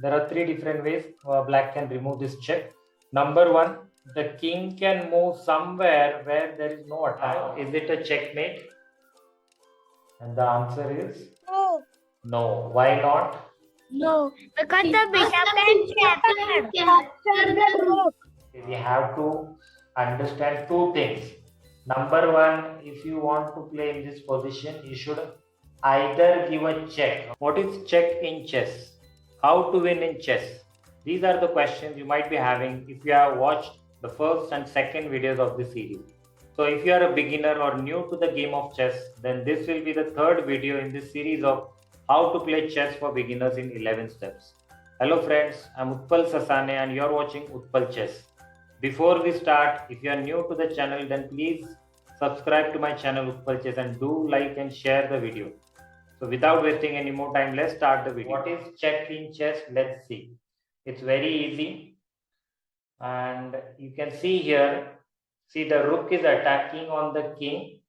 there are three different ways black can remove this check. Number one, the king can move somewhere where there is no attack. Is it a checkmate? And the answer is No. no. Why not? No. Because the bishop can capture the rook. We have to understand two things. Number one, if you want to play in this position, you should either give a check. What is check in chess? How to win in chess? These are the questions you might be having if you have watched the first and second videos of this series. So if you are a beginner or new to the game of chess, then this will be the third video in this series of how to play chess for beginners in 11 steps. Hello friends, I'm Utpal Sasane and you are watching Utpal Chess. Before we start, if you are new to the channel, then please subscribe to my channel Utpal Chess and do like and share the video. So without wasting any more time, let's start the video. What is check in chess? Let's see. It's very easy. And you can see here, see the rook is attacking on the king.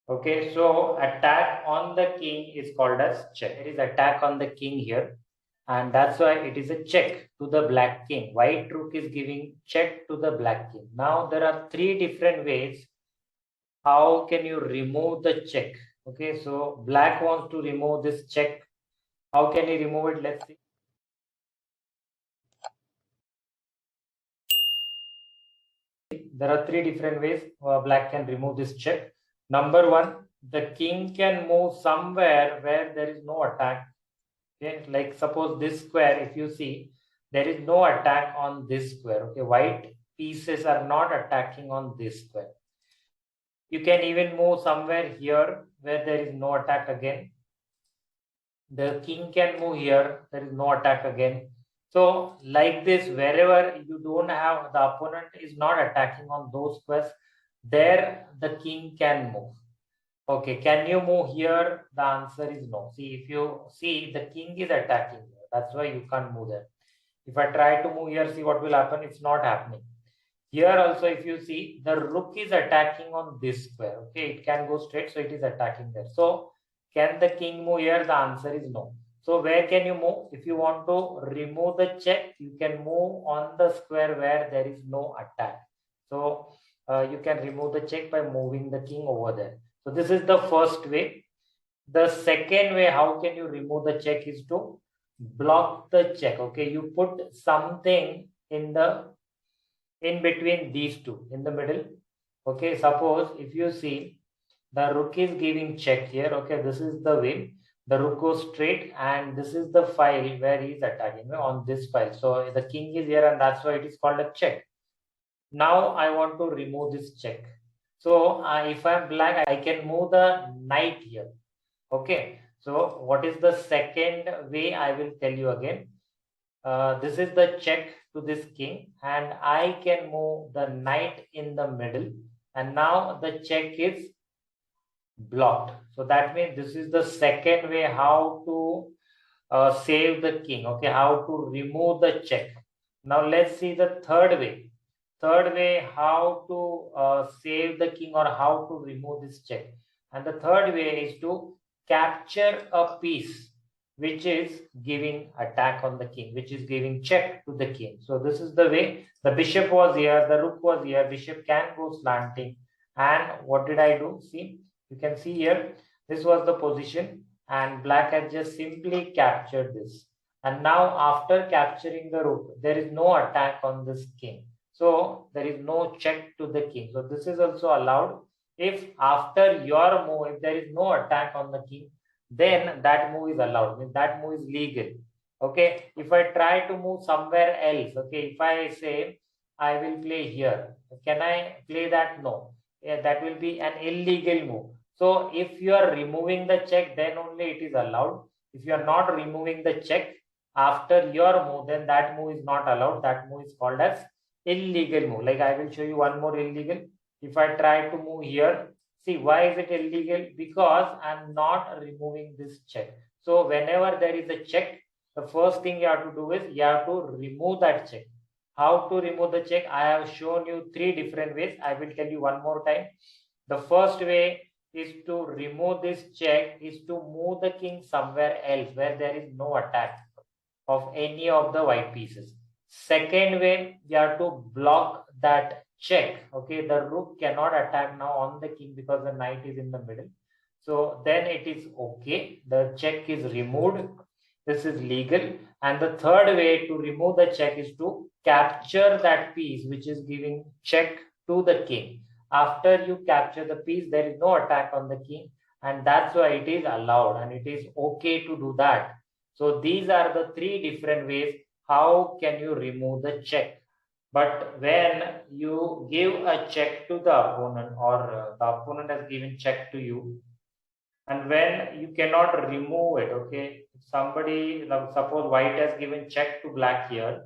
Okay, so attack on the king is called as check. There is attack on the king here. And that's why it is a check to the black king. White rook is giving check to the black king. Now there are three different ways. How can you remove the check? Okay, so black wants to remove this check. How can he remove it? Let's see. There are three different ways black can remove this check. Number one, the king can move somewhere where there is no attack. Okay, like suppose this square, if you see, there is no attack on this square. Okay, white pieces are not attacking on this square. You can even move somewhere here where there is no attack again. The king can move here, there is no attack again. So like this, wherever you don't have, the opponent is not attacking on those squares, there the king can move. Okay, can you move here? The answer is no. See, if you see, the king is attacking here. That's why you can't move there. If I try to move here, see what will happen? It's not happening. Here also, if you see, the rook is attacking on this square. Okay, it can go straight, so it is attacking there. So, can the king move here? The answer is no. So, where can you move? If you want to remove the check, you can move on the square where there is no attack. So, you can remove the check by moving the king over there. So, this is the first way. The second way, how can you remove the check is to block the check. Okay, you put something in between these two, in the middle. Okay, suppose if you see, the rook is giving check here. Okay, this is the way. The rook goes straight and this is the file where he is attacking on this file. So the king is here and that's why it is called a check. Now I want to remove this check. So if I'm black, I can move the knight here. Okay, so what is the second way? I will tell you again. This is the check to this king and I can move the knight in the middle and now the check is blocked. So that means this is the second way how to save the king. Okay, how to remove the check. Now let's see the third way. Third way how to save the king or how to remove this check. And the third way is to capture a piece which is giving attack on the king, which is giving check to the king. So this is the way. The bishop was here, the rook was here, bishop can go slanting. And what did I do? See, you can see here, this was the position and black has just simply captured this. And now after capturing the rook, there is no attack on this king. So there is no check to the king. So this is also allowed. If after your move, if there is no attack on the king, then that move is allowed. Means that move is legal. Okay, if I try to move somewhere else, okay, if I say I will play here, can I play that? No. Yeah, that will be an illegal move. So if you are removing the check, then only it is allowed. If you are not removing the check after your move, then that move is not allowed. That move is called as illegal move. Like I will show you one more illegal. If I try to move here, see, why is it illegal? Because I'm not removing this check. So whenever there is a check, the first thing you have to do is you have to remove that check. How to remove the check? I have shown you three different ways. I will tell you one more time. The first way is to remove this check is to move the king somewhere else where there is no attack. of any of the white pieces. Second way, we have to block that check. Okay, the rook cannot attack now on the king because the knight is in the middle. So then it is okay. The check is removed. This is legal. And the third way to remove the check is to capture that piece which is giving check to the king. After you capture the piece, there is no attack on the king, and that's why it is allowed and it is okay to do that. So these are the three different ways how can you remove the check. But when you give a check to the opponent, or the opponent has given check to you, and when you cannot remove it, okay, if somebody, suppose white has given check to black here,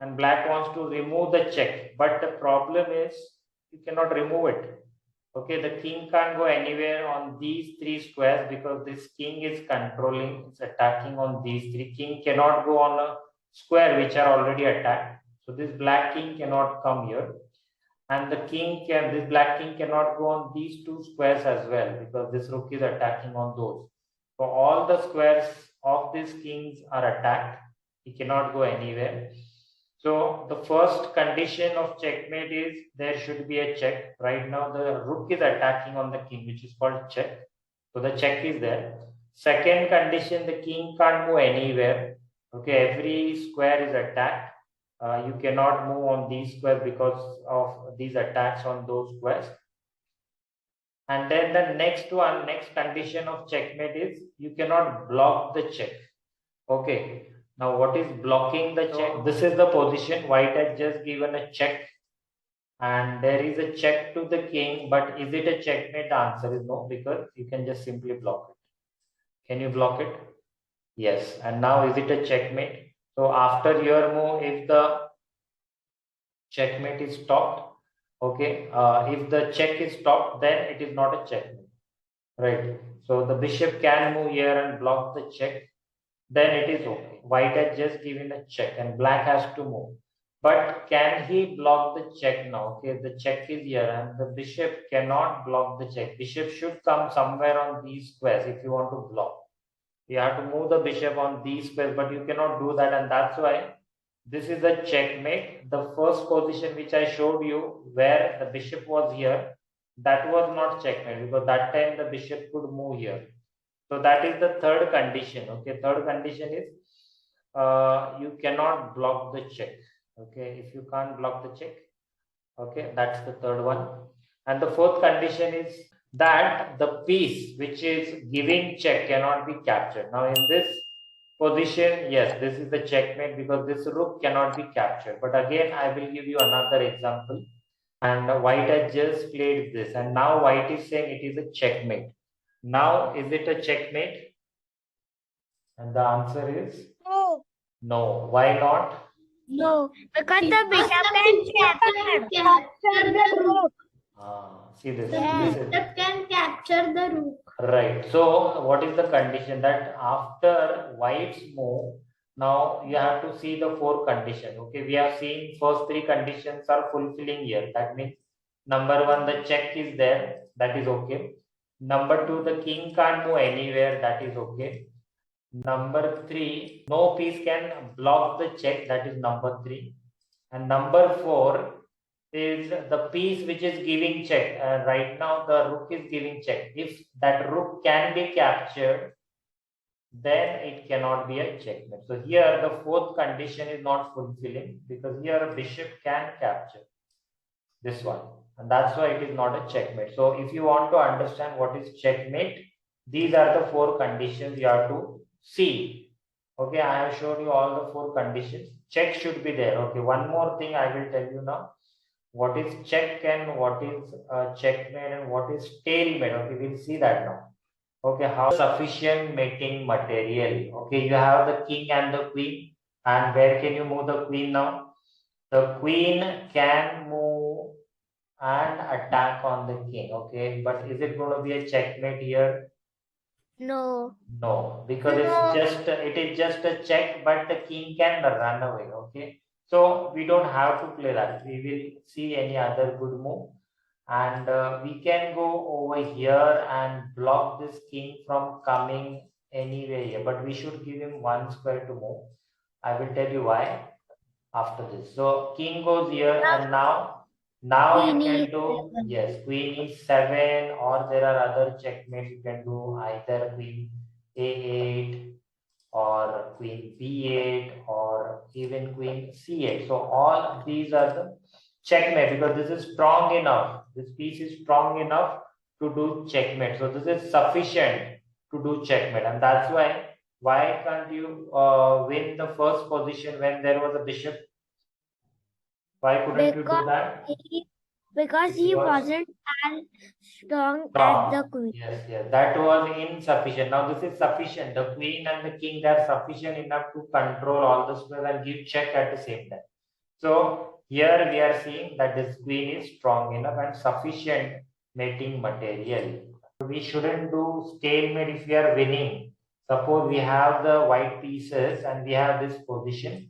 and black wants to remove the check, but the problem is you cannot remove it. Okay, the king can't go anywhere on these three squares because this king is controlling, it's attacking on these three. King cannot go on a square which are already attacked. So this black king cannot come here. And this black king cannot go on these two squares as well because this rook is attacking on those. So all the squares of these kings are attacked. He cannot go anywhere. So the first condition of checkmate is there should be a check. Right now the rook is attacking on the king, which is called check. So the check is there. Second condition, the king can't move anywhere. Okay, every square is attacked. You cannot move on these squares because of these attacks on those squares. And then the next condition of checkmate is you cannot block the check. Okay. Now, what is blocking the check? This is the position. White has just given a check, and there is a check to the king. But is it a checkmate? The answer is no, because you can just simply block it. Can you block it? Yes. And now, is it a checkmate? So, after your move, if the checkmate is stopped, okay, if the check is stopped, then it is not a checkmate, right? So, the bishop can move here and block the check. Then it is okay. White has just given a check and black has to move. But can he block the check now? Okay, the check is here and the bishop cannot block the check. Bishop should come somewhere on these squares if you want to block. You have to move the bishop on these squares, but you cannot do that, and that's why this is a checkmate. The first position which I showed you where the bishop was here, that was not checkmate because that time the bishop could move here. So that is the third condition. Okay, third condition is you cannot block the check. Okay, if you can't block the check, okay, that's the third one. And the fourth condition is that the piece which is giving check cannot be captured. Now in this position, yes, this is the checkmate because this rook cannot be captured. But again, I will give you another example. And white has just played this, and now white is saying it is a checkmate. Now, is it a checkmate? And the answer is No. no. Why not? No. Because the bishop can capture the rook. See this. Yes. This is Bishop can capture the rook. right. So, what is the condition? That after white's move, now you have to see the four conditions. Okay, we have seen first three conditions are fulfilling here. That means number one, the check is there. That is okay. Number two, the king can't move anywhere. That is okay. Number three, no piece can block the check. That is number three. And number four is the piece which is giving check. Right now, the rook is giving check. If that rook can be captured, then it cannot be a checkmate. So here, the fourth condition is not fulfilling because here a bishop can capture this one. And that's why it is not a checkmate. So if you want to understand what is checkmate, these are the four conditions you have to see. Okay, I have shown you all the four conditions. Check should be there. Okay, one more thing I will tell you now. What is check and what is checkmate and what is stalemate. Okay, we'll see that now. Okay, how sufficient mating material. Okay, you have the king and the queen. And where can you move the queen now? The queen can move and attack on the king. Okay, but is it going to be a checkmate here? No. No, because it is just a check, but the king can run away. Okay, so we don't have to play that. We will see any other good move, and we can go over here and block this king from coming anywhere here. But we should give him one square to move. I will tell you why after this. So king goes here, and now you Queen can is do, 7. yes, queen e7, or there are other checkmates. You can do either queen a8 or queen b8 or even queen c8. So all of these are the checkmate, because this is strong enough. This piece is strong enough to do checkmate. So this is sufficient to do checkmate, and that's why can't you win the first position when there was a bishop? Why couldn't you do that? Because he wasn't as strong as the queen. Yes, yes, that was insufficient. Now this is sufficient. The queen and the king are sufficient enough to control all the squares and give check at the same time. So here we are seeing that this queen is strong enough and sufficient mating material. We shouldn't do stalemate if we are winning. Suppose we have the white pieces and we have this position.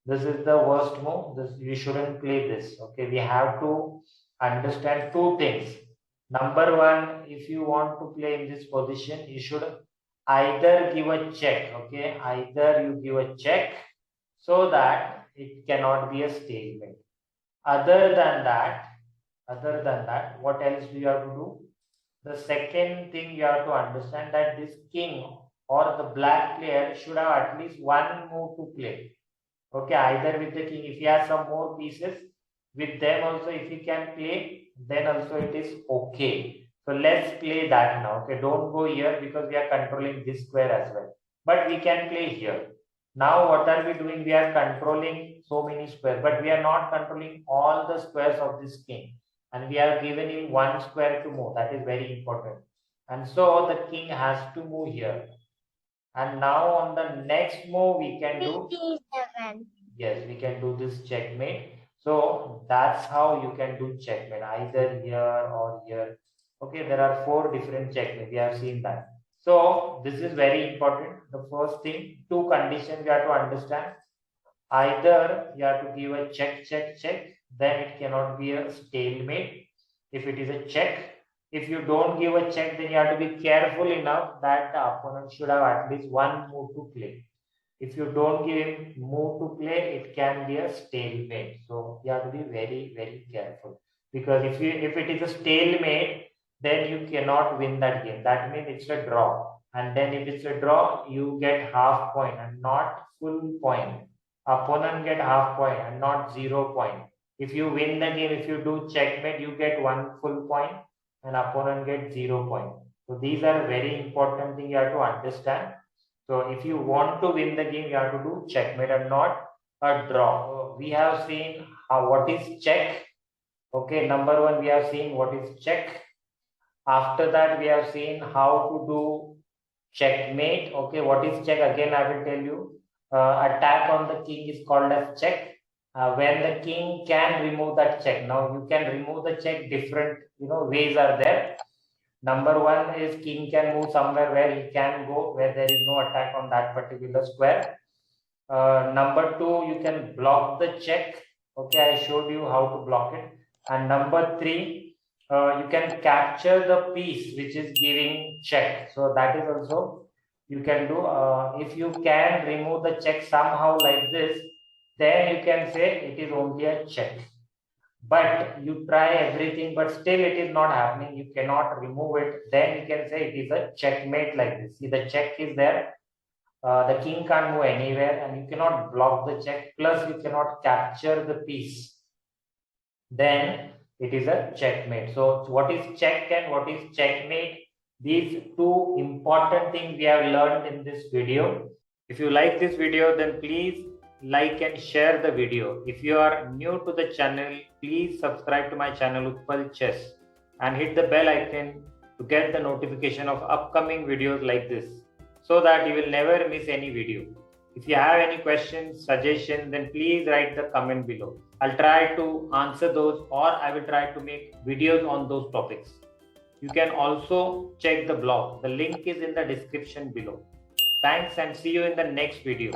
This is the worst move. This, we shouldn't play this. Okay, we have to understand two things. Number one, if you want to play in this position, you should either give a check. Okay, either you give a check so that it cannot be a stalemate. Other than that, what else do you have to do? The second thing you have to understand that this king or the black player should have at least one move to play. Okay, either with the king, if he has some more pieces, with them also, if he can play, then also it is okay. So let's play that now. Okay, don't go here because we are controlling this square as well. But we can play here. Now what are we doing? We are controlling so many squares, but we are not controlling all the squares of this king. And we are given him one square to move. That is very important. And so the king has to move here. And now on the next move, we can do, yes, we can do this checkmate. So that's how you can do checkmate, either here or here. Okay, there are 4 different checkmate. We have seen that. So this is very important. The first thing, 2 conditions you have to understand. Either you have to give a check, check, check, then it cannot be a stalemate if it is a check. If you don't give a check, then you have to be careful enough that the opponent should have at least one move to play. If you don't give him move to play, it can be a stalemate. So you have to be very, very careful, because if it is a stalemate, then you cannot win that game. That means it's a draw. And then if it's a draw, you get half point and not full point. Opponent get half point and not 0 point. If you win the game, if you do checkmate, you get 1 full point and opponent gets 0 point. So these are very important things you have to understand. So if you want to win the game, you have to do checkmate and not a draw. We have seen what is check. Okay, number one, we have seen what is check. After that, we have seen how to do checkmate. Okay, what is check? Again, I will tell you. Attack on the king is called as check. When the king can remove that check. Now you can remove the check, different ways are there. Number one is king can move somewhere where he can go, where there is no attack on that particular square. Number two, you can block the check. Okay, I showed you how to block it. And number three, you can capture the piece which is giving check. So that is also you can do. If you can remove the check somehow like this, then you can say it is only a check. But you try everything, but still it is not happening, you cannot remove it, then you can say it is a checkmate like this. See, the check is there, the king can't move anywhere, and you cannot block the check, plus you cannot capture the piece, then it is a checkmate. So what is check and what is checkmate? These two important things we have learned in this video. If you like this video, then please like and share the video. If you are new to the channel, please subscribe to my channel Utpal Chess and hit the bell icon to get the notification of upcoming videos like this, so that you will never miss any video. If you have any questions, suggestions, then please write the comment below. I'll try to answer those, or I will try to make videos on those topics. You can also check the blog. The link is in the description below. Thanks, and see you in the next video.